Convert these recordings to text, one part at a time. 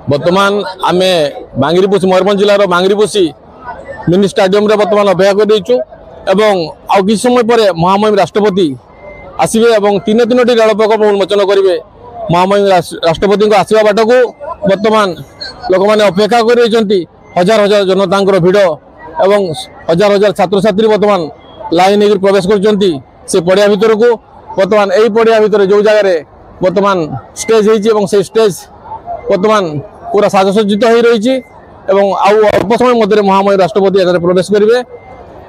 बर्तमान आम बांगीरिपोषी Mayurbhanj जिलार बांगीरिपोषी mini stadium रे बर्तमान अपेक्षा कर आउ कि समय पर महामहिम राष्ट्रपति आसवे और तीन तीनोटी रेल प्रकल्प उन्मोचन करेंगे। महामहिम राष्ट्रपति आसवा बाट को बर्तमान लोक मैंने अपेक्षा कर हजार हजार जनता भिड़ एवं हजार हजार छात्र छात्री बर्तमान लाइन हो प्रवेश कर पड़िया भितर को बर्तमान यही पड़िया भितर जो जगह बर्तमान स्टेज हो स्टेज बर्तमान पूरा साजसज्जित हो रही अल्प समय मध्य महामहिम राष्ट्रपति यहाँ प्रवेश करेंगे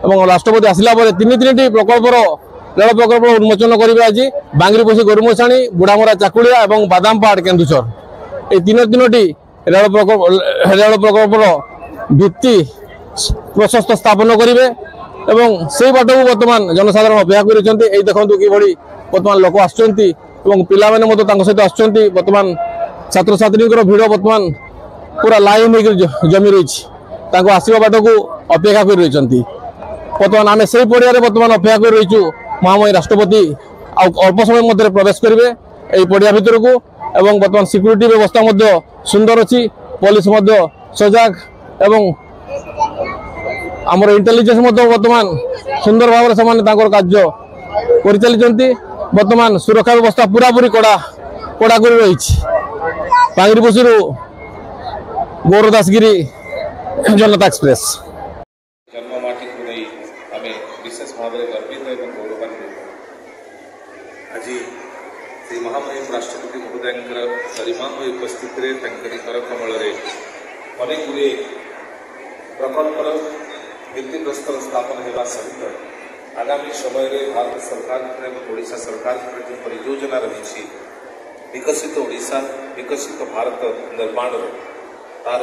और राष्ट्रपति आसला तीन तीन प्रकल्पर रेल प्रकल्प उन्मोचन करेंगे। आज बांगीरिपोषी गोरुमसाणी बुढ़ामरा चाकुलिया और बादामपाड़ केन्दुझर ये तीनोटी रेल प्रकल्पर भित्ति प्रशस्त स्थापन करेंगे और से बाट को बर्तमान जनसाधारण अपेक्षा कर देखु कि बर्तमान लोक आसुँच पाने सहित आसुँच बर्तमान छात्र छात्री भिड़ बर्तमान पूरा लाइन हो जमी रही आसवा बाट को अपेक्षा कर रही बर्तमान आम से पड़िया बर्तमान अपेक्षा कर रही महामहिम राष्ट्रपति अल्प समय मध्य प्रवेश करेंगे यही पड़िया भितर को एवं बर्तमान सिक्यूरीटी व्यवस्था सुंदर अच्छी पुलिस सजग एवं आमर इंटेलिजेंस बर्तमान सुंदर भाव से कार्य कर बर्तमान सुरक्षा व्यवस्था पूरा पूरी कड़ा कर रही बांगीरिपोषी गौरव दासगिरी जनता एक्सप्रेस जन्ममाटी को नहीं आम विशेष भाव में गर्वित और गौरवान्वित आज श्री महामहिम राष्ट्रपति महोदय गरिमामय उपस्थिति कर कमल अनेक गुड़े प्रकल्पर भित्तिप्रस्तर स्थापन होगा सहित आगामी समय भारत सरकार और ओडिशा सरकार जो परियोजना रही विकसित ओडिशा विकसित भारत निर्माण तार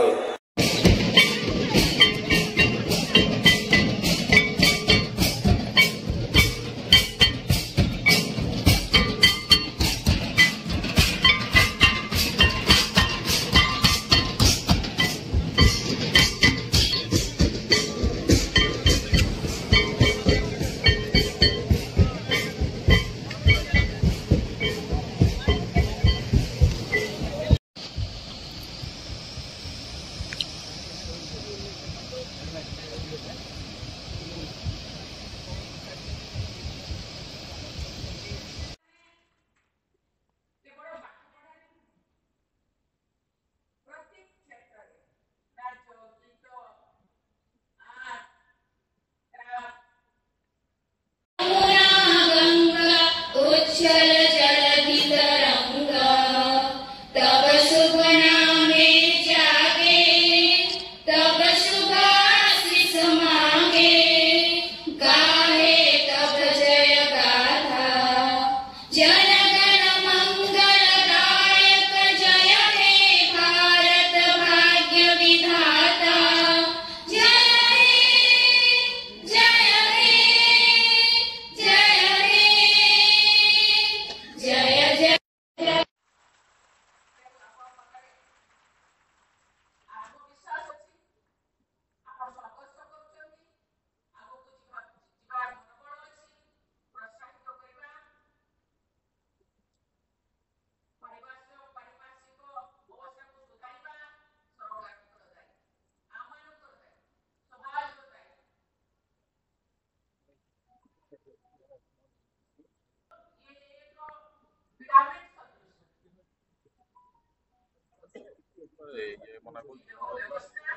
ये मना